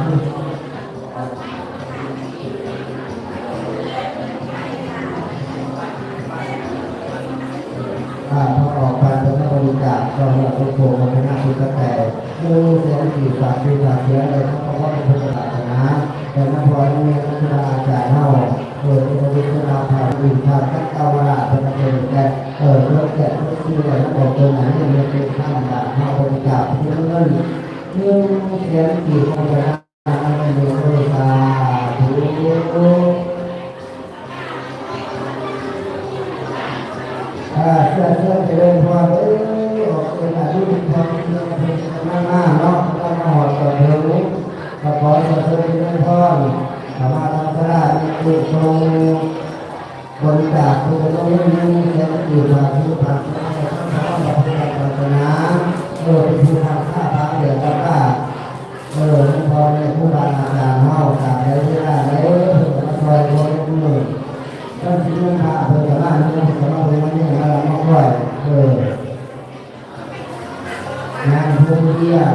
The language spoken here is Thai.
พอออกไปเป็นบริจาคก็เราทุกคนมาเป็นหน้าที่กระแตดูเสียงกี่ฝากที่ฝากเสียอะไรเพราะว่าเป็นพุทธศาสนาแต่นักบวชนี่นักอาจารย์เท่าที่เราพิจารณาผ่านอินทร์กัตตาวราเป็นประเด็นแต่เรื่องแก่ที่ชื่ออะไรนักบวชตัวไหนยังมีเป็นท่านแบบเท่าบริจาคที่เงินเสียงกี่คนจะได้ไม่มีบริจาคถูกเสื้อจะเล่นพอออกเป็นอายุทองเรื่องเป็นหน้าเนาะก็มาหอดต่อเธอรู้ก็ขอเสื้อจะเล่นพอสามารถทำได้ถูกตรงบริจาคถูกต้องเรื่องนี้เสียงกี่บาทที่ผ่านมาทั้งสองแบบที่ศาสนาเป็นผู้ทำข้าพระเดือดร้อนพอในผู้บาอาจารย์เฮาจากได้ที่ได้มาคอยคนมือก็ที่นั่นพาเพื่อนบ้านนี่ก็มาเป็นวันนี้มาค่อยงานเพื่อนเยี่ยม